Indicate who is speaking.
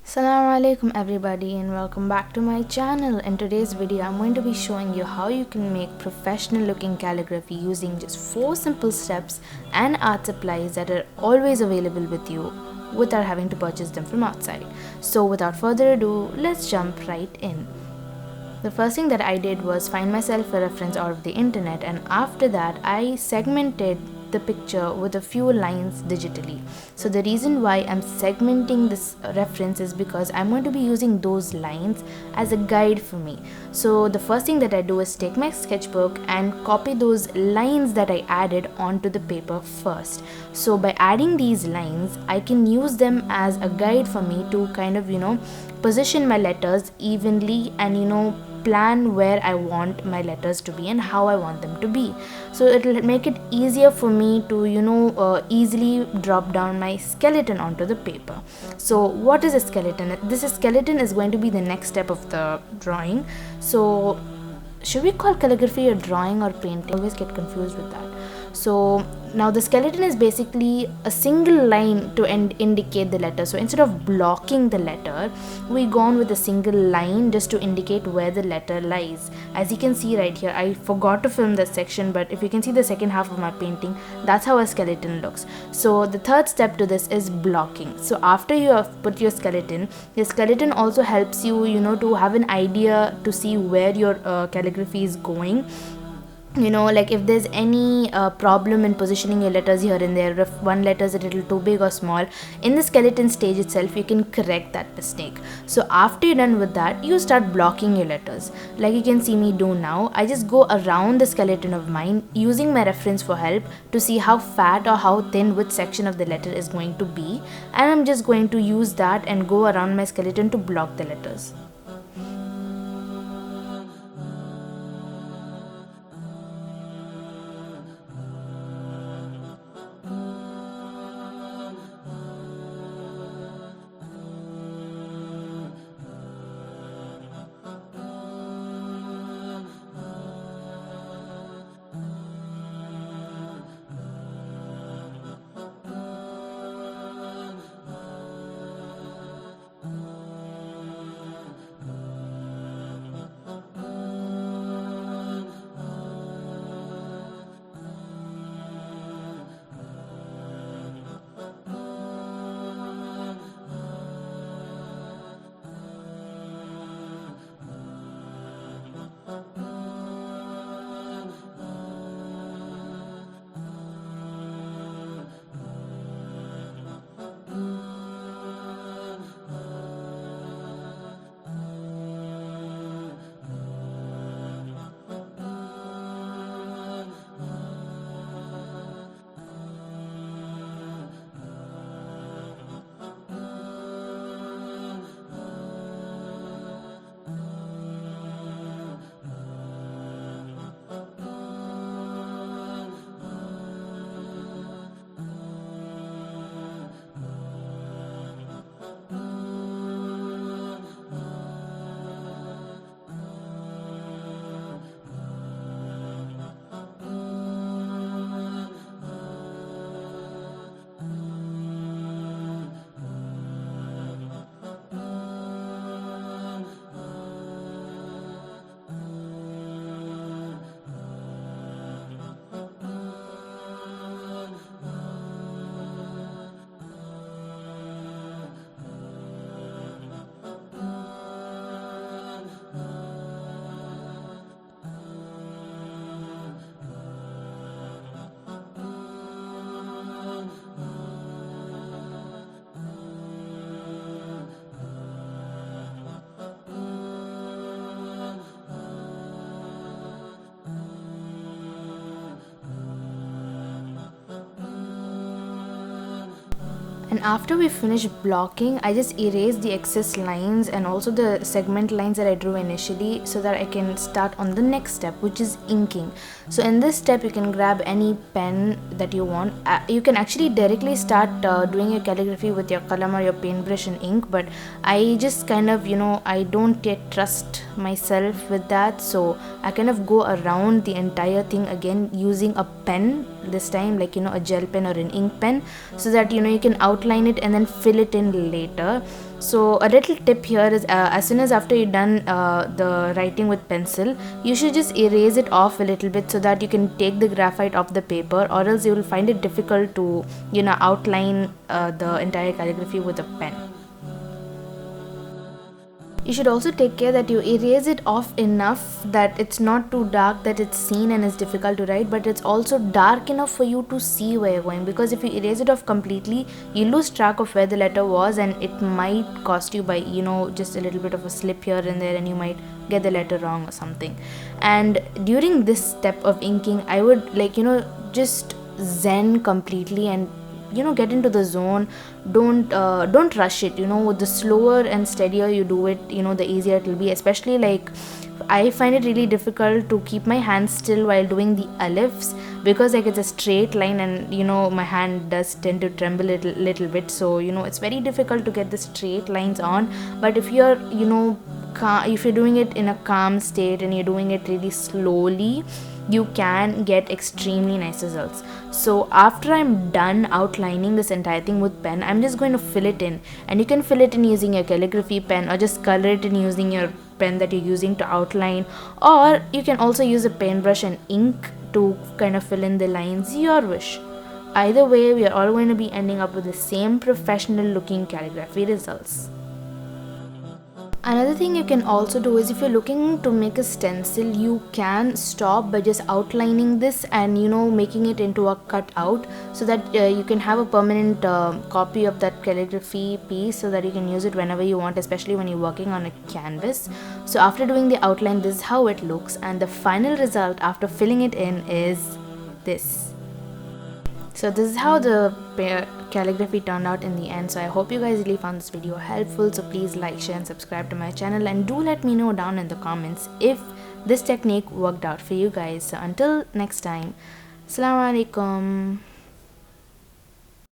Speaker 1: Assalamualaikum everybody, and welcome back to my channel. In today's video I'm going to be showing you how you can make professional looking calligraphy using just 4 simple steps and art supplies that are always available with you without having to purchase them from outside. So without further ado, let's jump right in. The first thing that I did was find myself a reference out of the internet, and after that I segmented the picture with a few lines digitally. So the reason why I'm segmenting this reference is because I'm going to be using those lines as a guide for me. So the first thing that I do is take my sketchbook and copy those lines that I added onto the paper first. So by adding these lines, I can use them as a guide for me to kind of position my letters evenly and plan where I want my letters to be and how I want them to be. So it'll make it easier for me to easily drop down my skeleton onto the paper. So what is a skeleton? This skeleton is going to be the next step of the drawing. So should we call calligraphy a drawing or painting? I always get confused with that. So now the skeleton is basically a single line to indicate the letter. So instead of blocking the letter, we go on with a single line just to indicate where the letter lies. As you can see right here, I forgot to film this section, but if you can see the second half of my painting, that's how a skeleton looks. So the third step to this is blocking. So after you have put your skeleton, the skeleton also helps you to have an idea to see where your calligraphy is going. Like if there's any problem in positioning your letters here and there, if one letter is a little too big or small, in the skeleton stage itself you can correct that mistake. So after you're done with that, you start blocking your letters like you can see me do now. I just go around the skeleton of mine using my reference for help to see how fat or how thin which section of the letter is going to be, and I'm just going to use that and go around my skeleton to block the letters. And after we finish blocking, I just erase the excess lines and also the segment lines that I drew initially so that I can start on the next step, which is inking. So in this step, you can grab any pen that you want. You can actually directly start doing your calligraphy with your qalam or your paintbrush and ink, but I just kind of, I don't yet trust myself with that, so I kind of go around the entire thing again using a pen this time, like a gel pen or an ink pen, so that you can outline outline it and then fill it in later. So a little tip here is as soon as after you've done the writing with pencil, you should just erase it off a little bit so that you can take the graphite off the paper, or else you will find it difficult to outline the entire calligraphy with a pen. You should also take care that you erase it off enough that it's not too dark that it's seen and it's difficult to write, but it's also dark enough for you to see where you're going, because if you erase it off completely, you lose track of where the letter was, and it might cost you by just a little bit of a slip here and there, and you might get the letter wrong or something. And during this step of inking, I would just zen completely and get into the zone. Don't rush it. The slower and steadier you do it, the easier it will be. Especially I find it really difficult to keep my hands still while doing the alifs, because it's a straight line, and my hand does tend to tremble a little bit, so it's very difficult to get the straight lines on. But if you're if you're doing it in a calm state and you're doing it really slowly, you can get extremely nice results. So after I'm done outlining this entire thing with pen, I'm just going to fill it in, and you can fill it in using your calligraphy pen, or just color it in using your pen that you're using to outline, or you can also use a paintbrush and ink to kind of fill in the lines, your wish. Either way, we are all going to be ending up with the same professional looking calligraphy results. Another thing you can also do is, if you're looking to make a stencil, you can stop by just outlining this and making it into a cutout, so that you can have a permanent copy of that calligraphy piece, so that you can use it whenever you want, especially when you're working on a canvas. So after doing the outline, this is how it looks, and the final result after filling it in is this. So this is how the calligraphy turned out in the end. So I hope you guys really found this video helpful. So please like, share and subscribe to my channel, and do let me know down in the comments if this technique worked out for you guys. So until next time, Assalamualaikum.